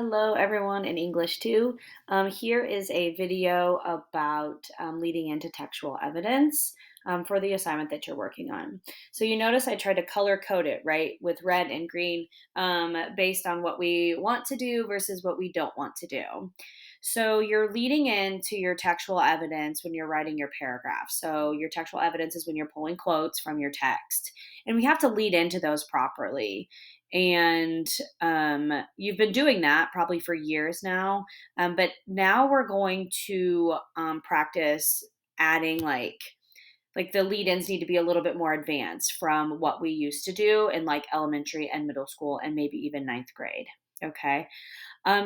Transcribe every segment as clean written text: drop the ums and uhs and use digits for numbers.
Hello, everyone in English too. Here is a video about leading into textual evidence for the assignment that you're working on. So you notice I tried to color code it, right, with red and green based on what we want to do versus what we don't want to do. So you're leading into your textual evidence when you're writing your paragraph. So your textual evidence is when you're pulling quotes from your text. And we have to lead into those properly. And you've been doing that probably for years now. But now we're going to practice adding like the lead-ins need to be a little bit more advanced from what we used to do in like elementary and middle school and maybe even ninth grade. Okay.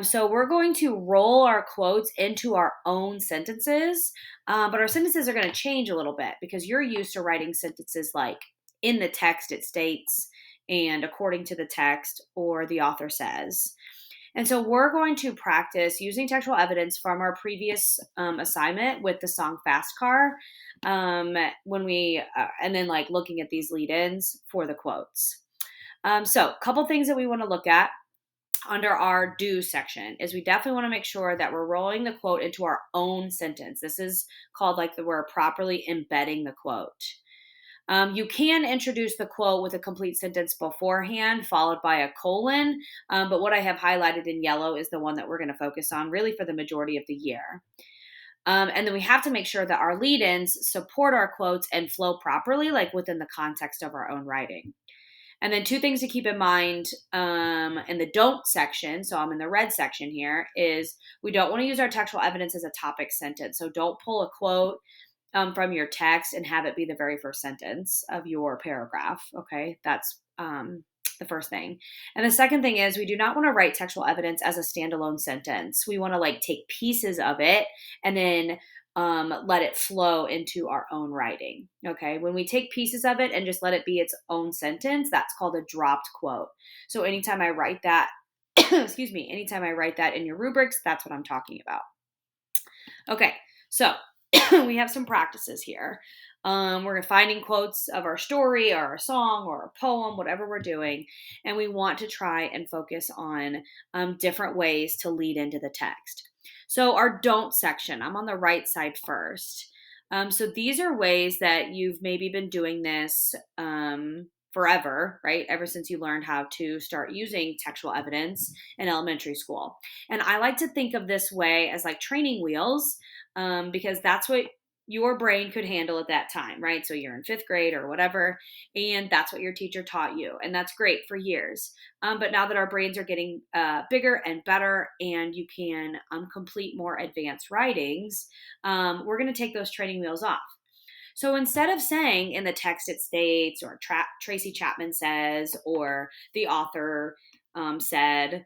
So we're going to roll our quotes into our own sentences, but our sentences are going to change a little bit because you're used to writing sentences like in the text it states and according to the text or the author says. And so we're going to practice using textual evidence from our previous assignment with the song Fast Car and then like looking at these lead ins for the quotes. So, a couple things that we want to look at under our do section is we definitely want to make sure that we're rolling the quote into our own sentence. This is called like we're properly embedding the quote. You can introduce the quote with a complete sentence beforehand, followed by a colon. But what I have highlighted in yellow is the one that we're going to focus on really for the majority of the year. And then we have to make sure that our lead ins support our quotes and flow properly, like within the context of our own writing. And then two things to keep in mind in the don't section, so I'm in the red section here, is we don't want to use our textual evidence as a topic sentence. So don't pull a quote from your text and have it be the very first sentence of your paragraph. Okay, that's the first thing. And the second thing is we do not want to write textual evidence as a standalone sentence. We want to like take pieces of it and then let it flow into our own writing. Okay. When we take pieces of it and just let it be its own sentence, that's called a dropped quote. So anytime I write that, excuse me, anytime I write that in your rubrics, that's what I'm talking about. Okay. So we have some practices here. We're finding quotes of our story or our song or a poem, whatever we're doing, and we want to try and focus on different ways to lead into the text. So, our don't section, I'm on the right side first. So, these are ways that you've maybe been doing this forever, right? Ever since you learned how to start using textual evidence in elementary school. And I like to think of this way as like training wheels because that's what your brain could handle at that time, right? So you're in fifth grade or whatever, and that's what your teacher taught you. And that's great for years. But now that our brains are getting bigger and better, and you can complete more advanced writings, we're going to take those training wheels off. So instead of saying in the text it states, or Tracy Chapman says, or the author said,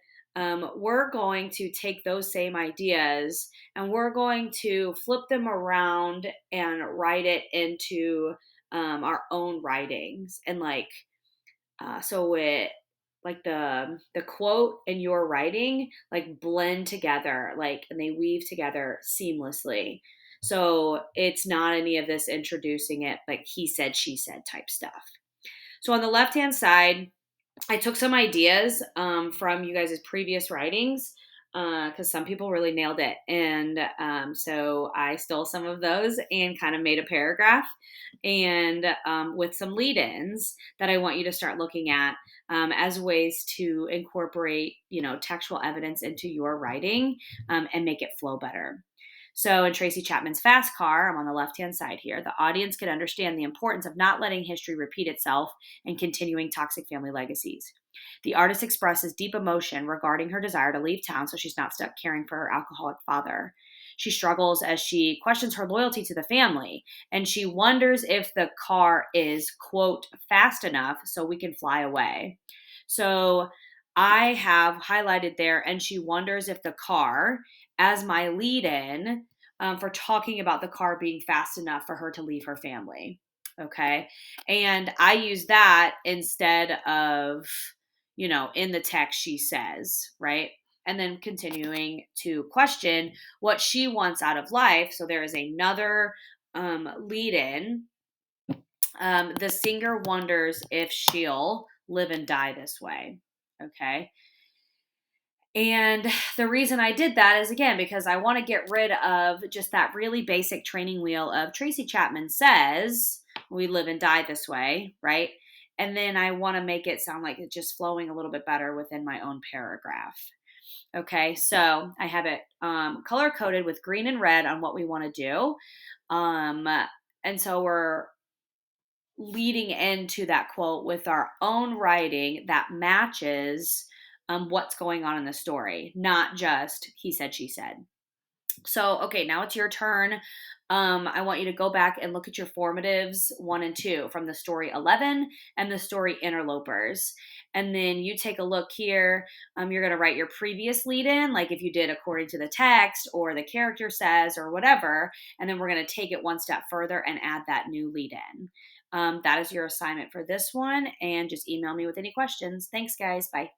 we're going to take those same ideas and we're going to flip them around and write it into our own writings. And so it, like the quote and your writing like blend together, like, and they weave together seamlessly. So it's not any of this introducing it like he said, she said type stuff. So on the left hand side, I took some ideas from you guys' previous writings because some people really nailed it. And so I stole some of those and kind of made a paragraph and with some lead ins that I want you to start looking at as ways to incorporate, textual evidence into your writing and make it flow better. So, in Tracy Chapman's Fast Car, I'm on the left hand side here, the audience could understand the importance of not letting history repeat itself and continuing toxic family legacies. The artist expresses deep emotion regarding her desire to leave town so she's not stuck caring for her alcoholic father. She struggles as she questions her loyalty to the family, and she wonders if the car is, quote, fast enough so we can fly away. So I have highlighted there, and she wonders if the car, as my lead in for talking about the car being fast enough for her to leave her family. Okay. And I use that instead of, in the text she says, right? And then continuing to question what she wants out of life. So there is another lead in. The singer wonders if she'll live and die this way. Okay. And the reason I did that is, again, because I want to get rid of just that really basic training wheel of Tracy Chapman says we live and die this way, right? And then I want to make it sound like it's just flowing a little bit better within my own paragraph. Okay, so I have it color coded with green and red on what we want to do. Um, and so we're leading into that quote with our own writing that matches what's going on in the story, not just he said, she said. So, okay, now it's your turn. I want you to go back and look at your formatives 1 and 2 from the story 11 and the story interlopers. And then you take a look here. You're going to write your previous lead in, like if you did according to the text or the character says or whatever. And then we're going to take it one step further and add that new lead in. That is your assignment for this one. And just email me with any questions. Thanks, guys. Bye.